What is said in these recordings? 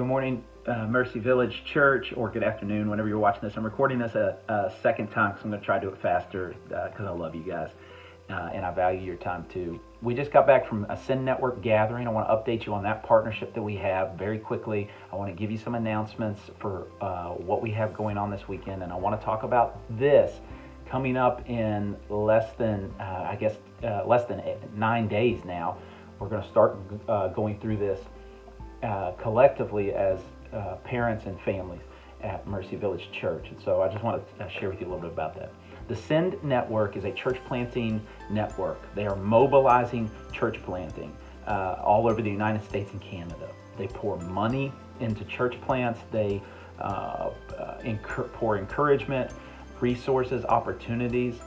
Good morning, Mercy Village Church, or good afternoon, whenever you're watching this. I'm recording this a second time because I'm going to try to do it faster because I love you guys and I value your time too. We just got back from a Send Network gathering. I want to update you on that partnership that we have very quickly. I want to give you some announcements for what we have going on this weekend, and I want to talk about this coming up in less than 9 days now. We're going to start going through this collectively as parents and families at Mercy Village Church. And so I just want to share with you a little bit about that. The Send Network is a church planting network. They are mobilizing church planting all over the United States and Canada. They pour money into church plants. They pour encouragement, resources, opportunities.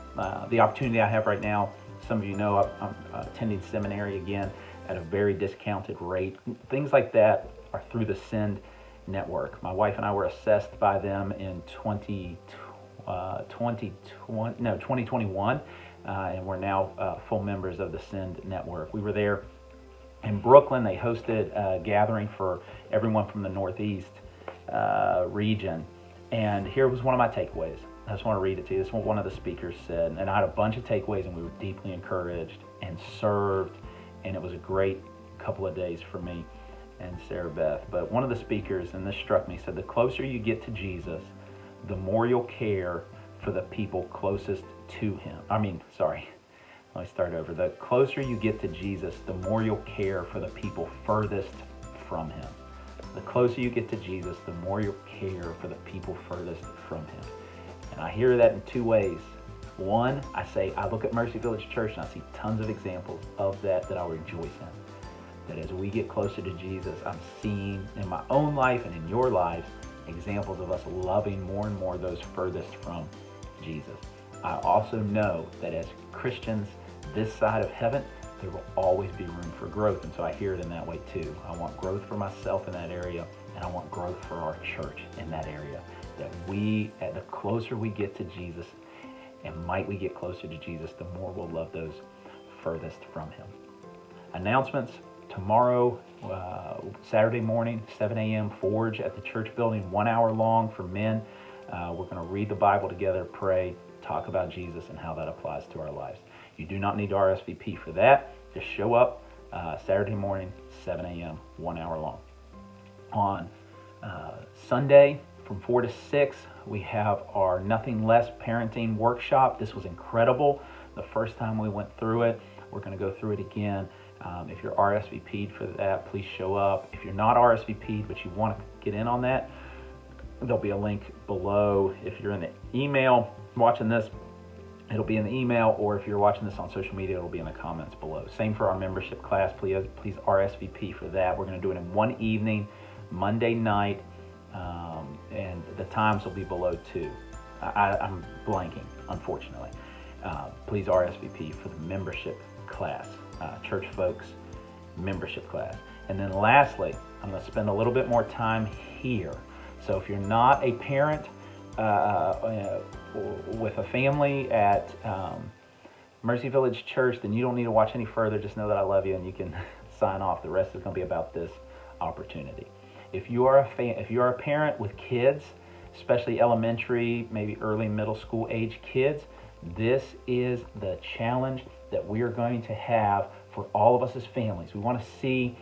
The opportunity I have right now, some of you know I'm attending seminary again at a very discounted rate. Things like that are through the Send Network. My wife and I were assessed by them in 2021, and we're now full members of the Send Network. We were there in Brooklyn. They hosted a gathering for everyone from the Northeast region, and here was one of my takeaways. I just want to read it to you. This is what one of the speakers said, and I had a bunch of takeaways, and we were deeply encouraged and served. And it was a great couple of days for me and Sarah Beth. But one of the speakers, and this struck me, said, the closer you get to Jesus, the more you'll care for the people closest to him. Let me start over. The closer you get to Jesus, the more you'll care for the people furthest from him. The closer you get to Jesus, the more you'll care for the people furthest from him. And I hear that in two ways. One, I look at Mercy Village Church and I see tons of examples of that I rejoice in. That as we get closer to Jesus, I'm seeing in my own life and in your lives examples of us loving more and more those furthest from Jesus. I also know that as Christians this side of heaven, there will always be room for growth. And so I hear it in that way too. I want growth for myself in that area, and I want growth for our church in that area. That the closer we get to Jesus, and might we get closer to Jesus, the more we'll love those furthest from him. Announcements. Tomorrow, Saturday morning, 7 a.m., Forge at the church building, 1 hour long for men. We're going to read the Bible together, pray, talk about Jesus and how that applies to our lives. You do not need to RSVP for that. Just show up Saturday morning, 7 a.m., 1 hour long. On Sunday, from 4 to 6, we have our Nothing Less Parenting Workshop. This was incredible. The first time we went through it, we're going to go through it again. If you're RSVP'd for that, please show up. If you're not RSVP'd but you want to get in on that, there'll be a link below. If you're in the email watching this, it'll be in the email, or if you're watching this on social media, it'll be in the comments below. Same for our membership class. Please RSVP for that. We're going to do it in one evening, Monday night. And the times will be below too. I'm blanking, unfortunately. Please RSVP for the membership class, Church Folks membership class. And then lastly, I'm going to spend a little bit more time here. So if you're not a parent with a family at Mercy Village Church, then you don't need to watch any further. Just know that I love you and you can sign off. The rest is going to be about this opportunity. If you are a parent with kids, especially elementary, maybe early middle school age kids, this is the challenge that we are going to have for all of us as families. We want to see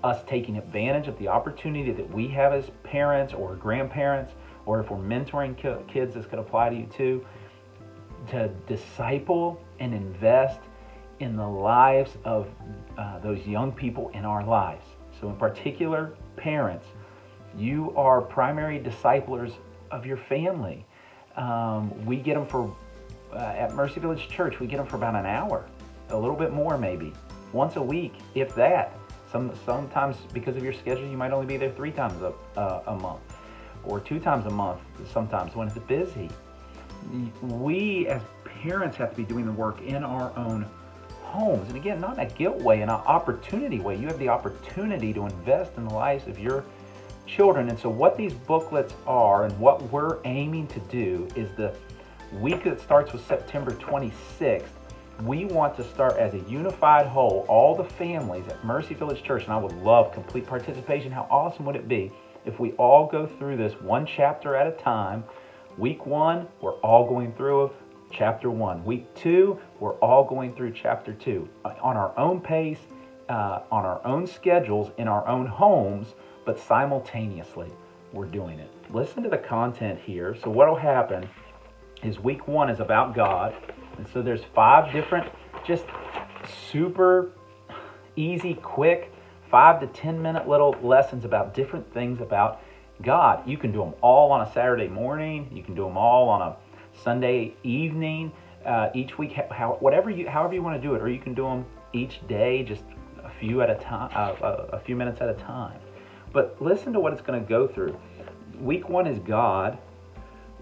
us taking advantage of the opportunity that we have as parents or grandparents, or if we're mentoring kids, this could apply to you too, to disciple and invest in the lives of those young people in our lives. So in particular, parents, you are primary disciplers of your family. We get them at Mercy Village Church, we get them for about an hour, a little bit more maybe, once a week, if that. Sometimes because of your schedule, you might only be there 3 times a month, or 2 times a month sometimes when it's busy. We as parents have to be doing the work in our own homes. And again, not in a guilt way, in an opportunity way. You have the opportunity to invest in the lives of your children. And so what these booklets are and what we're aiming to do is the week that starts with September 26th, We want to start as a unified whole, all the families at Mercy Village Church, and I would love complete participation. How awesome would it be if we all go through this one chapter at a time? Week 1, we're all going through chapter 1. Week 2, we're all going through chapter 2 on our own pace, on our own schedules, in our own homes, but simultaneously we're doing it. Listen to the content here. So what will happen is week 1 is about God. And so there's 5 different, just super easy, quick, 5 to 10 minute little lessons about different things about God. You can do them all on a Saturday morning. You can do them all on a Sunday evening. Each week, however you want to do it, or you can do them each day, just a few at a time, a few minutes at a time. But listen to what it's going to go through. Week 1 is God.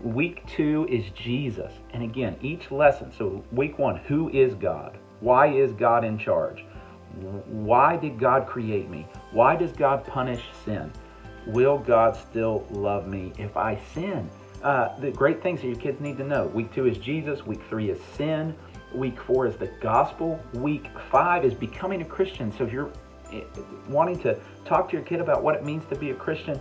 Week 2 is Jesus. And again, each lesson. So week 1, who is God? Why is God in charge? Why did God create me? Why does God punish sin? Will God still love me if I sin? The great things that your kids need to know. Week 2 is Jesus. Week 3 is sin. Week 4 is the gospel. Week 5 is becoming a Christian. So if you're wanting to talk to your kid about what it means to be a Christian,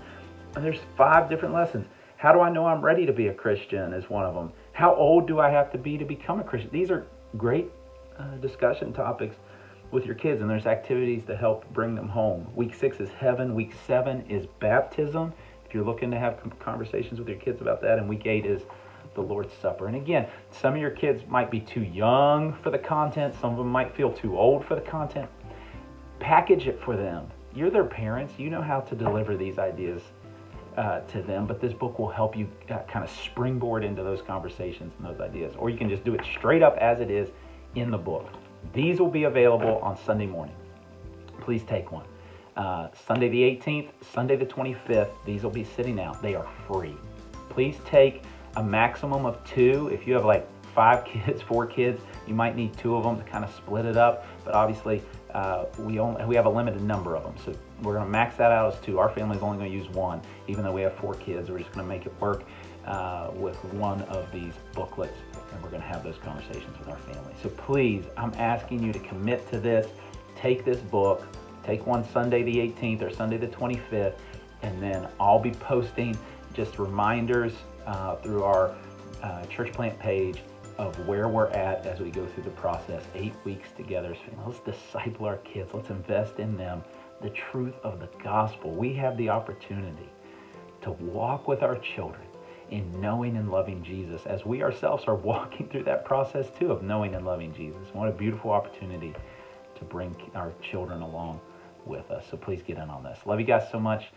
there's 5 different lessons. How do I know I'm ready to be a Christian is one of them. How old do I have to be become a Christian? These are great discussion topics with your kids, and there's activities to help bring them home. Week 6 is heaven. Week 7 is baptism, if you're looking to have conversations with your kids about that. And week 8 is the Lord's Supper. And again, some of your kids might be too young for the content. Some of them might feel too old for the content. Package it for them. You're their parents. You know how to deliver these ideas to them, but this book will help you kind of springboard into those conversations and those ideas. Or you can just do it straight up as it is in the book. These will be available on Sunday morning. Please take one. Sunday the 18th, Sunday the 25th, these will be sitting out. They are free. Please take a maximum of 2. If you have like 5 kids, 4 kids, you might need 2 of them to kind of split it up. But obviously, we have a limited number of them. So we're going to max that out as 2. Our family's only going to use 1. Even though we have 4 kids, we're just going to make it work with one of these booklets. And we're going to have those conversations with our family. So please, I'm asking you to commit to this. Take this book. Take one Sunday the 18th or Sunday the 25th. And then I'll be posting just reminders through our church plant page of where we're at as we go through the process. 8 weeks together. So let's disciple our kids. Let's invest in them the truth of the gospel. We have the opportunity to walk with our children in knowing and loving Jesus, as we ourselves are walking through that process too of knowing and loving Jesus. What a beautiful opportunity to bring our children along with us. So please get in on this. Love you guys so much.